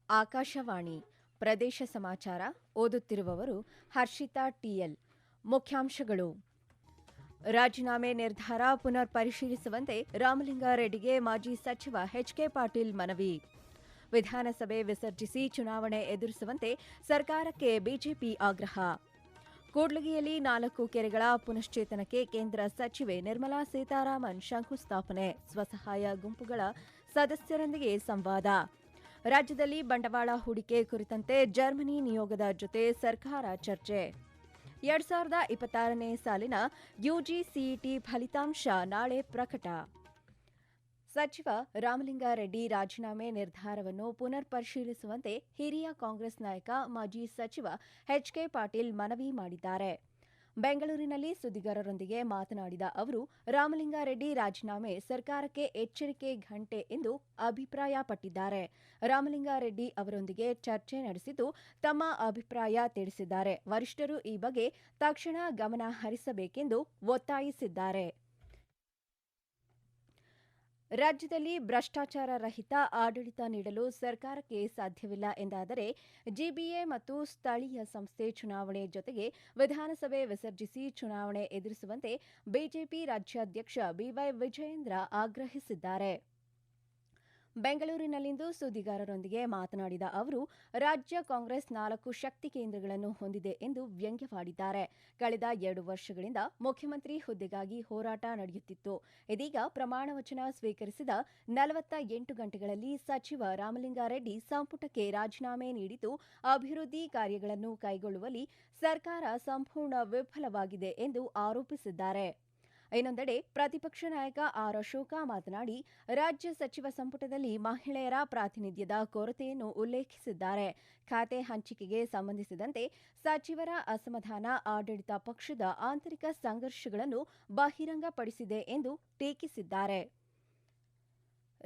ಆಕಾಶವಾಣಿ ಪ್ರದೇಶ ಸಮಾಚಾರ ಓದುತ್ತಿರುವವರು ಹರ್ಷಿತಾ ಟಿಎಲ್. ಮುಖ್ಯಾಂಶಗಳು: ರಾಜೀನಾಮೆ ನಿರ್ಧಾರ ಪುನರ್ ಪರಿಶೀಲಿಸುವಂತೆ ರಾಮಲಿಂಗಾರೆಡ್ಡಿಗೆ ಮಾಜಿ ಸಚಿವ ಎಚ್ಕೆ ಪಾಟೀಲ್ ಮನವಿ. ವಿಧಾನಸಭೆ ವಿಸರ್ಜಿಸಿ ಚುನಾವಣೆ ಎದುರಿಸುವಂತೆ ಸರ್ಕಾರಕ್ಕೆ ಬಿಜೆಪಿ ಆಗ್ರಹ. ಕೂಡ್ಲಿಗಿಯಲ್ಲಿ 4 ಕೆರೆಗಳ ಪುನಶ್ಚೇತನಕ್ಕೆ ಕೇಂದ್ರ ಸಚಿವೆ ನಿರ್ಮಲಾ ಸೀತಾರಾಮನ್ ಶಂಕುಸ್ಥಾಪನೆ. ಸ್ವಸಹಾಯ ಗುಂಪುಗಳ ಸದಸ್ಯರೊಂದಿಗೆ ಸಂವಾದ. ರಾಜ್ಯದಲ್ಲಿ ಬಂಡವಾಳ ಹೂಡಿಕೆ ಕುರಿತಂತೆ ಜರ್ಮನಿ ನಿಯೋಗದ ಜೊತೆ ಸರ್ಕಾರ ಚರ್ಚೆ. 2026ನೇ ಸಾಲಿನ ಯುಜಿಸಿಇಟಿ ಫಲಿತಾಂಶ ನಾಳೆ ಪ್ರಕಟ. ಸಚಿವ ರಾಮಲಿಂಗಾರೆಡ್ಡಿ ರಾಜೀನಾಮೆ ನಿರ್ಧಾರವನ್ನು ಪುನರ್ ಪರಿಶೀಲಿಸುವಂತೆ ಹಿರಿಯ ಕಾಂಗ್ರೆಸ್ ನಾಯಕ ಮಾಜಿ ಸಚಿವ ಎಚ್ಕೆ ಪಾಟೀಲ್ ಮನವಿ ಮಾಡಿದ್ದಾರೆ. ಬೆಂಗಳೂರಿನಲ್ಲಿ ಸುದ್ದಿಗಾರರೊಂದಿಗೆ ಮಾತನಾಡಿದ ಅವರು, ರಾಮಲಿಂಗಾರೆಡ್ಡಿ ರಾಜೀನಾಮೆ ಸರ್ಕಾರಕ್ಕೆ ಎಚ್ಚರಿಕೆ ಘಂಟೆ ಎಂದು ಅಭಿಪ್ರಾಯಪಟ್ಟಿದ್ದಾರೆ. ರಾಮಲಿಂಗಾರೆಡ್ಡಿ ಅವರೊಂದಿಗೆ ಚರ್ಚೆ ನಡೆಸಿದ್ದು ತಮ್ಮ ಅಭಿಪ್ರಾಯ ತಿಳಿಸಿದ್ದಾರೆ. ವರಿಷ್ಠರು ಈ ಬಗ್ಗೆ ತಕ್ಷಣ ಗಮನ ಹರಿಸಬೇಕೆಂದು ಒತ್ತಾಯಿಸಿದ್ದಾರೆ. ರಾಜ್ಯದಲ್ಲಿ ಭ್ರಷ್ಟಾಚಾರ ರಹಿತ ಆಡಳಿತ ನೀಡಲು ಸರ್ಕಾರಕ್ಕೆ ಸಾಧ್ಯವಿಲ್ಲ ಎಂದಾದರೆ ಜಿಬಿಎ ಮತ್ತು ಸ್ಥಳೀಯ ಸಂಸ್ಥೆ ಚುನಾವಣೆ ಜೊತೆಗೆ ವಿಧಾನಸಭೆ ವಿಸರ್ಜಿಸಿ ಚುನಾವಣೆ ಎದುರಿಸುವಂತೆ ಬಿಜೆಪಿ ರಾಜ್ಯಾಧ್ಯಕ್ಷ ಬಿವೈ ವಿಜಯೇಂದ್ರ ಆಗ್ರಹಿಸಿದ್ದಾರೆ. ಬೆಂಗಳೂರಿನಲ್ಲಿಂದು ಸುದ್ದಿಗಾರರೊಂದಿಗೆ ಮಾತನಾಡಿದ ಅವರು, ರಾಜ್ಯ ಕಾಂಗ್ರೆಸ್ 4 ಶಕ್ತಿ ಕೇಂದ್ರಗಳನ್ನು ಹೊಂದಿದೆ ಎಂದು ವ್ಯಂಗ್ಯವಾಡಿದ್ದಾರೆ. ಕಳೆದ 2 ವರ್ಷಗಳಿಂದ ಮುಖ್ಯಮಂತ್ರಿ ಹುದ್ದೆಗಾಗಿ ಹೋರಾಟ ನಡೆಯುತ್ತಿತ್ತು. ಇದೀಗ ಪ್ರಮಾಣ ವಚನ ಸ್ವೀಕರಿಸಿದ 48 ಗಂಟೆಗಳಲ್ಲಿ ಸಚಿವ ರಾಮಲಿಂಗಾರೆಡ್ಡಿ ಸಂಪುಟಕ್ಕೆ ರಾಜೀನಾಮೆ ನೀಡಿದ್ದು, ಅಭಿವೃದ್ಧಿ ಕಾರ್ಯಗಳನ್ನು ಕೈಗೊಳ್ಳುವಲ್ಲಿ ಸರ್ಕಾರ ಸಂಪೂರ್ಣ ವಿಫಲವಾಗಿದೆ ಎಂದು ಆರೋಪಿಸಿದ್ದಾರೆ. ಇನ್ನೊಂದೆಡೆ ಪ್ರತಿಪಕ್ಷ ನಾಯಕ ಆರ್ ಅಶೋಕ ಮಾತನಾಡಿ, ರಾಜ್ಯ ಸಚಿವ ಸಂಪುಟದಲ್ಲಿ ಮಹಿಳೆಯರ ಪ್ರಾತಿನಿಧ್ಯದ ಕೊರತೆಯನ್ನು ಉಲ್ಲೇಖಿಸಿದ್ದಾರೆ. ಖಾತೆ ಹಂಚಿಕೆಗೆ ಸಂಬಂಧಿಸಿದಂತೆ ಸಚಿವರ ಅಸಮಾಧಾನ ಆಡಳಿತ ಪಕ್ಷದ ಆಂತರಿಕ ಸಂಘರ್ಷಗಳನ್ನು ಬಹಿರಂಗಪಡಿಸಿದೆ ಎಂದು ಟೀಕಿಸಿದ್ದಾರೆ.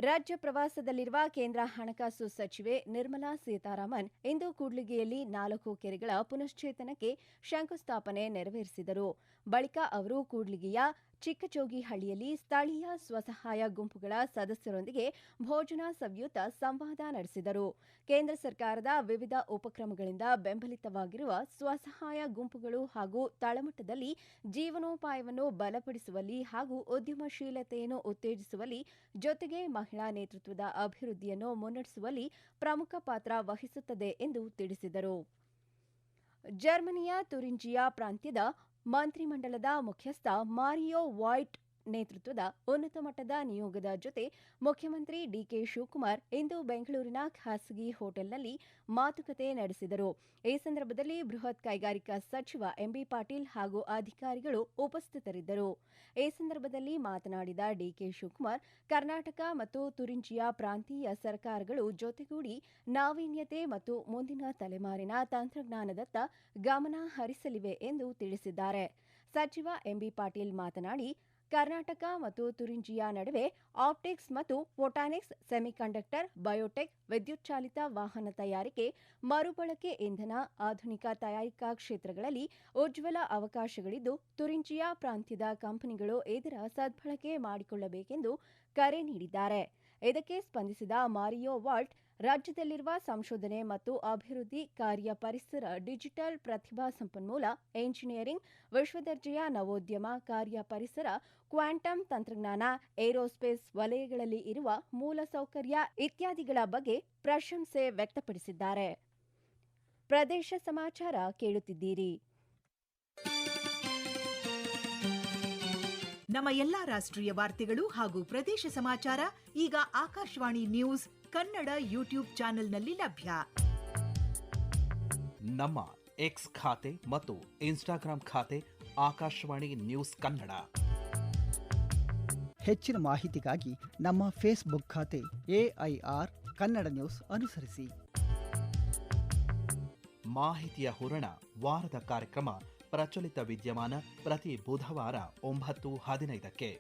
ರಾಜ್ಯ ಪ್ರವಾಸದಲ್ಲಿರುವ ಕೇಂದ್ರ ಹಣಕಾಸು ಸಚಿವೆ ನಿರ್ಮಲಾ ಸೀತಾರಾಮನ್ ಇಂದು ಕೂಡ್ಲಿಗಿಯಲ್ಲಿ 4 ಕೆರೆಗಳ ಪುನಶ್ಚೇತನಕ್ಕೆ ಶಂಕುಸ್ಥಾಪನೆ ನೆರವೇರಿಸಿದರು. ಬಳಿಕ ಅವರು ಕೂಡ್ಲಿಗಿಯ ಚಿಕ್ಕಜೋಗಿಹಳ್ಳಿಯಲ್ಲಿ ಸ್ಥಳೀಯ ಸ್ವಸಹಾಯ ಗುಂಪುಗಳ ಸದಸ್ಯರೊಂದಿಗೆ ಭೋಜನ ಸವಿಯುತ ಸಂವಾದ ನಡೆಸಿದರು. ಕೇಂದ್ರ ಸರ್ಕಾರದ ವಿವಿಧ ಉಪಕ್ರಮಗಳಿಂದ ಬೆಂಬಲಿತವಾಗಿರುವ ಸ್ವಸಹಾಯ ಗುಂಪುಗಳು ಹಾಗೂ ತಳಮಟ್ಟದಲ್ಲಿ ಜೀವನೋಪಾಯವನ್ನು ಬಲಪಡಿಸುವಲ್ಲಿ ಹಾಗೂ ಉದ್ಯಮಶೀಲತೆಯನ್ನು ಉತ್ತೇಜಿಸುವಲ್ಲಿ ಜೊತೆಗೆ ಮಹಿಳಾ ನೇತೃತ್ವದ ಅಭಿವೃದ್ಧಿಯನ್ನು ಮುನ್ನಡೆಸುವಲ್ಲಿ ಪ್ರಮುಖ ಪಾತ್ರ ವಹಿಸುತ್ತದೆ ಎಂದು ತಿಳಿಸಿದರು. ಜರ್ಮನಿಯ ತುರಿಂಜಿಯಾ ಪ್ರಾಂತ್ಯದ ಮಂತ್ರಿಮಂಡಲದ ಮುಖ್ಯಸ್ಥ ಮಾರಿಯೋ ವಾಯ್ಟ್ ನೇತೃತ್ವದ ಉನ್ನತ ಮಟ್ಟದ ನಿಯೋಗದ ಜೊತೆ ಮುಖ್ಯಮಂತ್ರಿ ಡಿಕೆ ಶಿವಕುಮಾರ್ ಇಂದು ಬೆಂಗಳೂರಿನ ಖಾಸಗಿ ಹೋಟೆಲ್ನಲ್ಲಿ ಮಾತುಕತೆ ನಡೆಸಿದರು. ಈ ಸಂದರ್ಭದಲ್ಲಿ ಬೃಹತ್ ಕೈಗಾರಿಕಾ ಸಚಿವ ಎಂಬಿ ಪಾಟೀಲ್ ಹಾಗೂ ಅಧಿಕಾರಿಗಳು ಉಪಸ್ಥಿತರಿದ್ದರು. ಈ ಸಂದರ್ಭದಲ್ಲಿ ಮಾತನಾಡಿದ ಡಿಕೆ ಶಿವಕುಮಾರ್, ಕರ್ನಾಟಕ ಮತ್ತು ತುರಿಂಜಿಯಾ ಪ್ರಾಂತೀಯ ಸರ್ಕಾರಗಳು ಜೊತೆಗೂಡಿ ನಾವೀನ್ಯತೆ ಮತ್ತು ಮುಂದಿನ ತಲೆಮಾರಿನ ತಂತ್ರಜ್ಞಾನದತ್ತ ಗಮನ ಹರಿಸಲಿವೆ ಎಂದು ತಿಳಿಸಿದ್ದಾರೆ. ಸಚಿವ ಎಂಬಿ ಪಾಟೀಲ್ ಮಾತನಾಡಿ, ಕರ್ನಾಟಕ ಮತ್ತು ತುರಿಂಜಿಯಾ ನಡುವೆ ಆಪ್ಟಿಕ್ಸ್ ಮತ್ತು ಫೋಟಾನಿಕ್ಸ್, ಸೆಮಿಕಂಡಕ್ಟರ್, ಬಯೋಟೆಕ್, ವಿದ್ಯುತ್ ಚಾಲಿತ ವಾಹನ ತಯಾರಿಕೆ, ಮರುಬಳಕೆ ಇಂಧನ, ಆಧುನಿಕ ತಯಾರಿಕಾ ಕ್ಷೇತ್ರಗಳಲ್ಲಿ ಉಜ್ವಲ ಅವಕಾಶಗಳಿದ್ದು, ತುರಿಂಜಿಯಾ ಪ್ರಾಂತ್ಯದ ಕಂಪನಿಗಳು ಇದರ ಸದ್ಬಳಕೆ ಮಾಡಿಕೊಳ್ಳಬೇಕೆಂದು ಕರೆ ನೀಡಿದ್ದಾರೆ. ಇದಕ್ಕೆ ಸ್ಪಂದಿಸಿದ ಮಾರಿಯೋ ವಾಲ್ಟ್, ರಾಜ್ಯದಲ್ಲಿರುವ ಸಂಶೋಧನೆ ಮತ್ತು ಅಭಿವೃದ್ಧಿ ಕಾರ್ಯ ಪರಿಸರ, ಡಿಜಿಟಲ್ ಪ್ರತಿಭಾ ಸಂಪನ್ಮೂಲ, ಎಂಜಿನಿಯರಿಂಗ್, ವಿಶ್ವದರ್ಜೆಯ ನವೋದ್ಯಮ ಕಾರ್ಯ ಪರಿಸರ, ಕ್ವಾಂಟಮ್ ತಂತ್ರಜ್ಞಾನ, ಏರೋಸ್ಪೇಸ್ ವಲಯಗಳಲ್ಲಿ ಇರುವ ಮೂಲಸೌಕರ್ಯ ಇತ್ಯಾದಿಗಳ ಬಗ್ಗೆ ಪ್ರಶಂಸೆ ವ್ಯಕ್ತಪಡಿಸಿದ್ದಾರೆ. ಪ್ರದೇಶ ಸಮಾಚಾರ ಕೇಳುತ್ತಿದ್ದೀರಿ. ನಮ್ಮ ಎಲ್ಲಾ ರಾಷ್ಟ್ರೀಯ ವಾರ್ತೆಗಳು ಹಾಗೂ ಪ್ರದೇಶ ಸಮಾಚಾರ ಈಗ ಆಕಾಶವಾಣಿ ನ್ಯೂಸ್ ಕನ್ನಡ ಯೂಟ್ಯೂಬ್ ಚಾನೆಲ್ನಲ್ಲಿ ಲಭ್ಯ. ನಮ್ಮ ಎಕ್ಸ್ ಖಾತೆ ಮತ್ತು ಇನ್ಸ್ಟಾಗ್ರಾಂ ಖಾತೆ ಆಕಾಶವಾಣಿ ನ್ಯೂಸ್ ಕನ್ನಡ. ಹೆಚ್ಚಿನ ಮಾಹಿತಿಗಾಗಿ ನಮ್ಮ ಫೇಸ್ಬುಕ್ ಖಾತೆ ಎಐಆರ್ ಕನ್ನಡ ನ್ಯೂಸ್ ಅನುಸರಿಸಿ. ಮಾಹಿತಿಯ ಹೂರಣ ವಾರದ ಕಾರ್ಯಕ್ರಮ ಪ್ರಚಲಿತ ವಿದ್ಯಮಾನ ಪ್ರತಿ ಬುಧವಾರ 9:15ಕ್ಕೆ.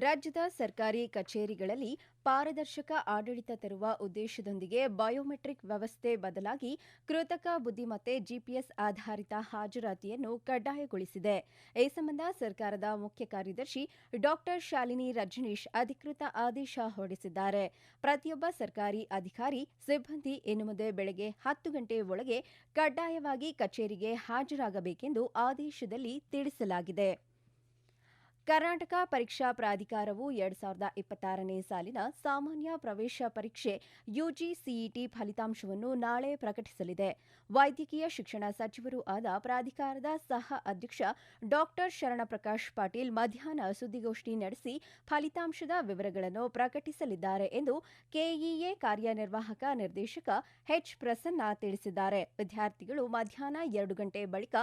ರಾಜ್ಯದ ಸರ್ಕಾರಿ ಕಚೇರಿಗಳಲ್ಲಿ ಪಾರದರ್ಶಕ ಆಡಳಿತ ತರುವ ಉದ್ದೇಶದೊಂದಿಗೆ ಬಯೋಮೆಟ್ರಿಕ್ ವ್ಯವಸ್ಥೆ ಬದಲಾಗಿ ಕೃತಕ ಬುದ್ದಿಮತ್ತೆ ಜಿಪಿಎಸ್ ಆಧಾರಿತ ಹಾಜರಾತಿಯನ್ನು ಕಡ್ಡಾಯಗೊಳಿಸಿದೆ. ಈ ಸಂಬಂಧ ಸರ್ಕಾರದ ಮುಖ್ಯ ಕಾರ್ಯದರ್ಶಿ ಡಾ ಶಾಲಿನಿ ರಜನೀಶ್ ಅಧಿಕೃತ ಆದೇಶ ಹೊರಡಿಸಿದ್ದಾರೆ. ಪ್ರತಿಯೊಬ್ಬ ಸರ್ಕಾರಿ ಅಧಿಕಾರಿ, ಸಿಬ್ಬಂದಿ ಇನ್ನು ಮುಂದೆ ಬೆಳಗ್ಗೆ 10 ಗಂಟೆ ಒಳಗೆ ಕಡ್ಡಾಯವಾಗಿ ಕಚೇರಿಗೆ ಹಾಜರಾಗಬೇಕೆಂದು ಆದೇಶದಲ್ಲಿ ತಿಳಿಸಲಾಗಿದೆ. ಕರ್ನಾಟಕ ಪರೀಕ್ಷಾ ಪ್ರಾಧಿಕಾರವು 2026ನೇ ಸಾಲಿನ ಸಾಮಾನ್ಯ ಪ್ರವೇಶ ಪರೀಕ್ಷೆ ಯುಜಿಸಿಇಟಿ ಫಲಿತಾಂಶವನ್ನು ನಾಳೆ ಪ್ರಕಟಿಸಲಿದೆ. ವೈದ್ಯಕೀಯ ಶಿಕ್ಷಣ ಸಚಿವರೂ ಆದ ಪ್ರಾಧಿಕಾರದ ಸಹ ಅಧ್ಯಕ್ಷ ಡಾ ಶರಣಪ್ರಕಾಶ್ ಪಾಟೀಲ್ ಮಧ್ಯಾಹ್ನ ಸುದ್ದಿಗೋಷ್ಠಿ ನಡೆಸಿ ಫಲಿತಾಂಶದ ವಿವರಗಳನ್ನು ಪ್ರಕಟಿಸಲಿದ್ದಾರೆ ಎಂದು ಕೆಇಎ ಕಾರ್ಯನಿರ್ವಾಹಕ ನಿರ್ದೇಶಕ ಎಚ್ ಪ್ರಸನ್ನ ತಿಳಿಸಿದ್ದಾರೆ. ವಿದ್ಯಾರ್ಥಿಗಳು ಮಧ್ಯಾಹ್ನ 2 ಗಂಟೆ ಬಳಿಕ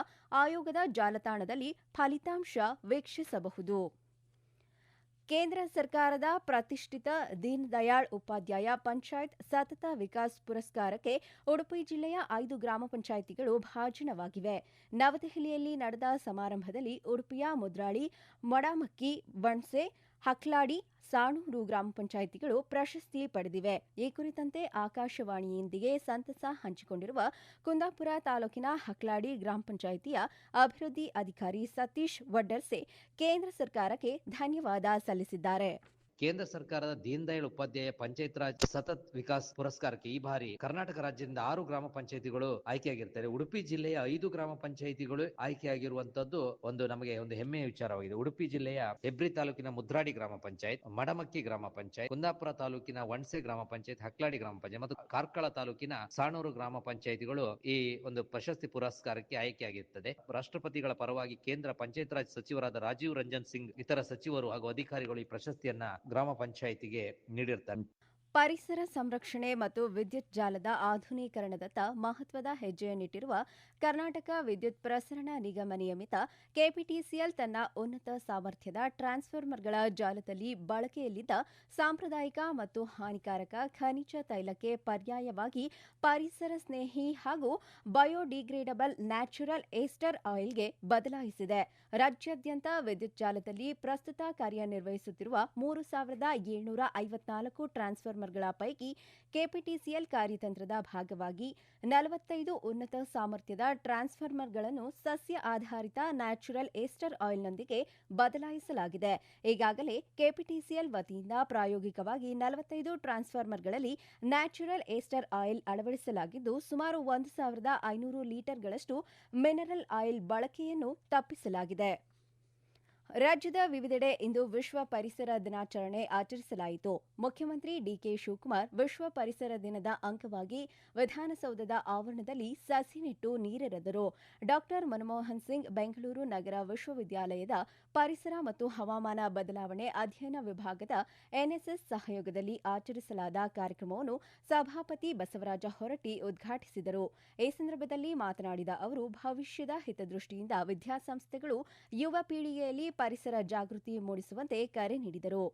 ಆಯೋಗದ ಜಾಲತಾಣದಲ್ಲಿ ಫಲಿತಾಂಶ ವೀಕ್ಷಿಸಬಹುದು. ಕೇಂದ್ರ ಸರ್ಕಾರದ ಪ್ರತಿಷ್ಠಿತ ದೀನ್ ದಯಾಳ್ ಉಪಾಧ್ಯಾಯ ಪಂಚಾಯತ್ ಸತತ ವಿಕಾಸ್ ಪುರಸ್ಕಾರಕ್ಕೆ ಉಡುಪಿ ಜಿಲ್ಲೆಯ 5 ಗ್ರಾಮ ಪಂಚಾಯಿತಿಗಳು ಭಾಜನವಾಗಿವೆ. ನವದೆಹಲಿಯಲ್ಲಿ ನಡೆದ ಸಮಾರಂಭದಲ್ಲಿ ಉಡುಪಿಯ ಮುದ್ರಾಳಿ, ಮಡಮಕ್ಕಿ, ಬಣ್ಸೆ, ಹಕ್ಲಾಡಿ, ಸಾಣೂರು ಗ್ರಾಮ ಪಂಚಾಯಿತಿಗಳು ಪ್ರಶಸ್ತಿ ಪಡೆದಿವೆ. ಈ ಕುರಿತಂತೆ ಆಕಾಶವಾಣಿಯೊಂದಿಗೆ ಸಂತಸ ಹಂಚಿಕೊಂಡಿರುವ ಕುಂದಾಪುರ ತಾಲೂಕಿನ ಹಕ್ಲಾಡಿ ಗ್ರಾಮ ಪಂಚಾಯಿತಿಯ ಅಭಿವೃದ್ಧಿ ಅಧಿಕಾರಿ ಸತೀಶ್ ವಡ್ಡರ್ಸೆ ಕೇಂದ್ರ ಸರ್ಕಾರಕ್ಕೆ ಧನ್ಯವಾದ ಸಲ್ಲಿಸಿದ್ದಾರೆ. ಕೇಂದ್ರ ಸರ್ಕಾರದ ದೀನ್ ದಯಾಳ್ ಉಪಾಧ್ಯಾಯ ಪಂಚಾಯತ್ ರಾಜ್ ಸತತ್ ವಿಕಾಸ್ ಪುರಸ್ಕಾರಕ್ಕೆ ಈ ಬಾರಿ ಕರ್ನಾಟಕ ರಾಜ್ಯದಿಂದ 6 ಗ್ರಾಮ ಪಂಚಾಯಿತಿಗಳು ಆಯ್ಕೆಯಾಗಿರ್ತಾರೆ. ಉಡುಪಿ ಜಿಲ್ಲೆಯ 5 ಗ್ರಾಮ ಪಂಚಾಯಿತಿಗಳು ಆಯ್ಕೆಯಾಗಿರುವಂತದ್ದು ನಮಗೆ ಒಂದು ಹೆಮ್ಮೆಯ ವಿಚಾರವಾಗಿದೆ. ಉಡುಪಿ ಜಿಲ್ಲೆಯ ಹೆಬ್ರಿ ತಾಲೂಕಿನ ಮುದ್ರಾಡಿ ಗ್ರಾಮ ಪಂಚಾಯತ್, ಮಡಮಕ್ಕಿ ಗ್ರಾಮ ಪಂಚಾಯತ್, ಕುಂದಾಪುರ ತಾಲೂಕಿನ ವಣ್ಸೆ ಗ್ರಾಮ ಪಂಚಾಯತ್, ಹಕ್ಲಾಡಿ ಗ್ರಾಮ ಪಂಚಾಯತ್ ಮತ್ತು ಕಾರ್ಕಳ ತಾಲೂಕಿನ ಸಾಣೂರು ಗ್ರಾಮ ಪಂಚಾಯಿತಿಗಳು ಈ ಒಂದು ಪ್ರಶಸ್ತಿ ಪುರಸ್ಕಾರಕ್ಕೆ ಆಯ್ಕೆಯಾಗಿರುತ್ತದೆ. ರಾಷ್ಟ್ರಪತಿಗಳ ಪರವಾಗಿ ಕೇಂದ್ರ ಪಂಚಾಯತ್ ರಾಜ್ ಸಚಿವರಾದ ರಾಜೀವ್ ರಂಜನ್ ಸಿಂಗ್ ಇತರ ಸಚಿವರು ಹಾಗೂ ಅಧಿಕಾರಿಗಳು ಈ ಪ್ರಶಸ್ತಿಯನ್ನ ಗ್ರಾಮ ಪಂಚಾಯಿತಿಗೆ ನೀಡಿರ್ತಾರೆ. ಪರಿಸರ ಸಂರಕ್ಷಣೆ ಮತ್ತು ವಿದ್ಯುತ್ ಜಾಲದ ಆಧುನೀಕರಣದತ್ತ ಮಹತ್ವದ ಹೆಜ್ಜೆಯನ್ನಿಟ್ಟಿರುವ ಕರ್ನಾಟಕ ವಿದ್ಯುತ್ ಪ್ರಸರಣ ನಿಗಮ ನಿಯಮಿತ ಕೆಪಿಟಿಸಿಎಲ್ ತನ್ನ ಉನ್ನತ ಸಾಮರ್ಥ್ಯದ ಟ್ರಾನ್ಸ್ಫಾರ್ಮರ್ಗಳ ಜಾಲದಲ್ಲಿ ಬಳಕೆಯಲ್ಲಿದ್ದ ಸಾಂಪ್ರದಾಯಿಕ ಮತ್ತು ಹಾನಿಕಾರಕ ಖನಿಜ ತೈಲಕ್ಕೆ ಪರ್ಯಾಯವಾಗಿ ಪರಿಸರ ಸ್ನೇಹಿ ಹಾಗೂ ಬಯೋಡಿಗ್ರೇಡಬಲ್ ನ್ಯಾಚುರಲ್ ಏಸ್ಟರ್ ಆಯಿಲ್ಗೆ ಬದಲಾಯಿಸಿದೆ. ರಾಜ್ಯಾದ್ಯಂತ ವಿದ್ಯುತ್ ಜಾಲದಲ್ಲಿ ಪ್ರಸ್ತುತ ಕಾರ್ಯನಿರ್ವಹಿಸುತ್ತಿರುವ 3754 ಟ್ರಾನ್ಸ್ಫಾರ್ಮರ್ಗಳ ಪೈಕಿ ಕೆಪಿಟಿಸಿಎಲ್ ಕಾರ್ಯತಂತ್ರದ ಭಾಗವಾಗಿ 45 ಉನ್ನತ ಸಾಮರ್ಥ್ಯದ ಟ್ರಾನ್ಸ್ಫಾರ್ಮರ್ಗಳನ್ನು ಸಸ್ಯ ಆಧಾರಿತ ನ್ಯಾಚುರಲ್ ಏಸ್ಟರ್ ಆಯಿಲ್ನೊಂದಿಗೆ ಬದಲಾಯಿಸಲಾಗಿದೆ. ಈಗಾಗಲೇ ಕೆಪಿಟಿಸಿಎಲ್ ವತಿಯಿಂದ ಪ್ರಾಯೋಗಿಕವಾಗಿ 45 ಟ್ರಾನ್ಸ್ಫಾರ್ಮರ್ಗಳಲ್ಲಿ ನ್ಯಾಚುರಲ್ ಏಸ್ಟರ್ ಆಯಿಲ್ ಅಳವಡಿಸಲಾಗಿದ್ದು, ಸುಮಾರು 1500 ಲೀಟರ್ಗಳಷ್ಟು ಮಿನರಲ್ ಆಯಿಲ್ ಬಳಕೆಯನ್ನು ತಪ್ಪಿಸಲಾಗಿದೆ. ರಾಜ್ಯದ ವಿವಿಧೆಡೆ ಇಂದು ವಿಶ್ವ ಪರಿಸರ ದಿನಾಚರಣೆ ಆಚರಿಸಲಾಯಿತು. ಮುಖ್ಯಮಂತ್ರಿ ಡಿಕೆ ಶಿವಕುಮಾರ್ ವಿಶ್ವ ಪರಿಸರ ದಿನದ ಅಂಗವಾಗಿ ವಿಧಾನಸೌಧದ ಆವರಣದಲ್ಲಿ ಸಸಿ ನೆಟ್ಟು ನೀರೆರೆದರು. ಡಾ ಮನಮೋಹನ್ ಸಿಂಗ್ ಬೆಂಗಳೂರು ನಗರ ವಿಶ್ವವಿದ್ಯಾಲಯದ ಪರಿಸರ ಮತ್ತು ಹವಾಮಾನ ಬದಲಾವಣೆ ಅಧ್ಯಯನ ವಿಭಾಗದ ಎನ್ಎಸ್ಎಸ್ ಸಹಯೋಗದಲ್ಲಿ ಆಚರಿಸಲಾದ ಕಾರ್ಯಕ್ರಮವನ್ನು ಸಭಾಪತಿ ಬಸವರಾಜ ಹೊರಟ್ಟಿ ಉದ್ಘಾಟಿಸಿದರು. ಈ ಸಂದರ್ಭದಲ್ಲಿ ಮಾತನಾಡಿದ ಅವರು, ಭವಿಷ್ಯದ ಹಿತದೃಷ್ಟಿಯಿಂದ ವಿದ್ಯಾಸಂಸ್ಥೆಗಳು ಯುವ ಪೀಳಿಗೆಯಲ್ಲಿ ಪರಿಸರ ಜಾಗೃತಿ ಮೂಡಿಸುವಂತೆ ಕರೆ ನೀಡಿದರು.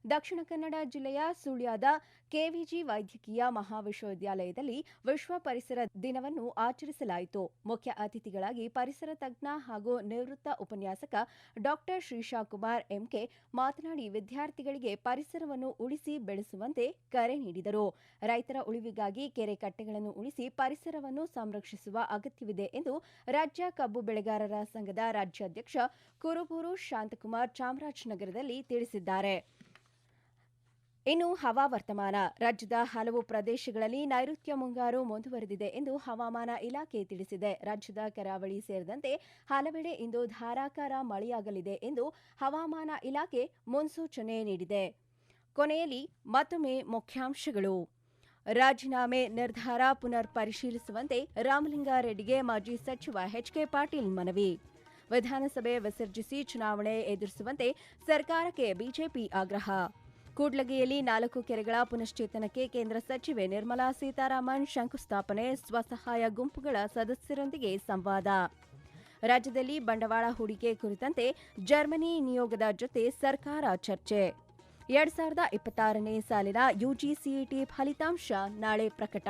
ದಕ್ಷಿಣ ಕನ್ನಡ ಜಿಲ್ಲೆಯ ಸುಳ್ಯದ ಕೆವಿಜಿ ವೈದ್ಯಕೀಯ ಮಹಾವಿಶ್ವವಿದ್ಯಾಲಯದಲ್ಲಿ ವಿಶ್ವ ಪರಿಸರ ದಿನವನ್ನು ಆಚರಿಸಲಾಯಿತು. ಮುಖ್ಯ ಅತಿಥಿಗಳಾಗಿ ಪರಿಸರ ತಜ್ಞ ಹಾಗೂ ನಿವೃತ್ತ ಉಪನ್ಯಾಸಕ ಡಾ ಶ್ರೀಶಾ ಕುಮಾರ್ ಎಂಕೆ ಮಾತನಾಡಿ, ವಿದ್ಯಾರ್ಥಿಗಳಿಗೆ ಪರಿಸರವನ್ನು ಉಳಿಸಿ ಬೆಳೆಸುವಂತೆ ಕರೆ ನೀಡಿದರು. ರೈತರ ಉಳಿವಿಗಾಗಿ ಕೆರೆ ಕಟ್ಟೆಗಳನ್ನು ಉಳಿಸಿ ಪರಿಸರವನ್ನು ಸಂರಕ್ಷಿಸುವ ಅಗತ್ಯವಿದೆ ಎಂದು ರಾಜ್ಯ ಕಬ್ಬು ಬೆಳೆಗಾರರ ಸಂಘದ ರಾಜ್ಯಾಧ್ಯಕ್ಷ ಕುರುಬೂರು ಶಾಂತಕುಮಾರ್ ಚಾಮರಾಜನಗರದಲ್ಲಿ ತಿಳಿಸಿದ್ದಾರೆ. ಇನ್ನು ಹವಾವರ್ತಮಾನ. ರಾಜ್ಯದ ಹಲವು ಪ್ರದೇಶಗಳಲ್ಲಿ ನೈಋತ್ಯ ಮುಂಗಾರು ಮುಂದುವರೆದಿದೆ ಎಂದು ಹವಾಮಾನ ಇಲಾಖೆ ತಿಳಿಸಿದೆ. ರಾಜ್ಯದ ಕರಾವಳಿ ಸೇರಿದಂತೆ ಹಲವೆಡೆ ಇಂದು ಧಾರಾಕಾರ ಮಳೆಯಾಗಲಿದೆ ಎಂದು ಹವಾಮಾನ ಇಲಾಖೆ ಮುನ್ಸೂಚನೆ ನೀಡಿದೆ. ಕೊನೆಯಲ್ಲಿ ಮತ್ತೊಮ್ಮೆ ಮುಖ್ಯಾಂಶಗಳು. ರಾಜೀನಾಮೆ ನಿರ್ಧಾರ ಪುನರ್ ಪರಿಶೀಲಿಸುವಂತೆ ರಾಮಲಿಂಗಾರೆಡ್ಡಿಗೆ ಮಾಜಿ ಸಚಿವ ಎಚ್ಕೆ ಪಾಟೀಲ್ ಮನವಿ. ವಿಧಾನಸಭೆ ವಿಸರ್ಜಿಸಿ ಚುನಾವಣೆ ಎದುರಿಸುವಂತೆ ಸರ್ಕಾರಕ್ಕೆ ಬಿಜೆಪಿ ಆಗ್ರಹ. ಕೂಡ್ಲಗಿಯಲ್ಲಿ 4 ಕೆರೆಗಳ ಪುನಶ್ಚೇತನಕ್ಕೆ ಕೇಂದ್ರ ಸಚಿವೆ ನಿರ್ಮಲಾ ಸೀತಾರಾಮನ್ ಶಂಕುಸ್ಥಾಪನೆ. ಸ್ವಸಹಾಯ ಗುಂಪುಗಳ ಸದಸ್ಯರೊಂದಿಗೆ ಸಂವಾದ. ರಾಜ್ಯದಲ್ಲಿ ಬಂಡವಾಳ ಹೂಡಿಕೆ ಕುರಿತಂತೆ ಜರ್ಮನಿ ನಿಯೋಗದ ಜೊತೆ ಸರ್ಕಾರ ಚರ್ಚೆ. 2026ನೇ ಸಾಲಿನ ಯುಜಿಸಿಇಟಿ ಫಲಿತಾಂಶ ನಾಳೆ ಪ್ರಕಟ.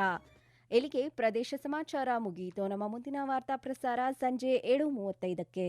ಇಲ್ಲಿಗೆ ಪ್ರದೇಶ ಸಮಾಚಾರ ಮುಗಿಯಿತು. ನಮ್ಮ ಮುಂದಿನ ವಾರ್ತಾ ಪ್ರಸಾರ ಸಂಜೆ 7:35ಕ್ಕೆ.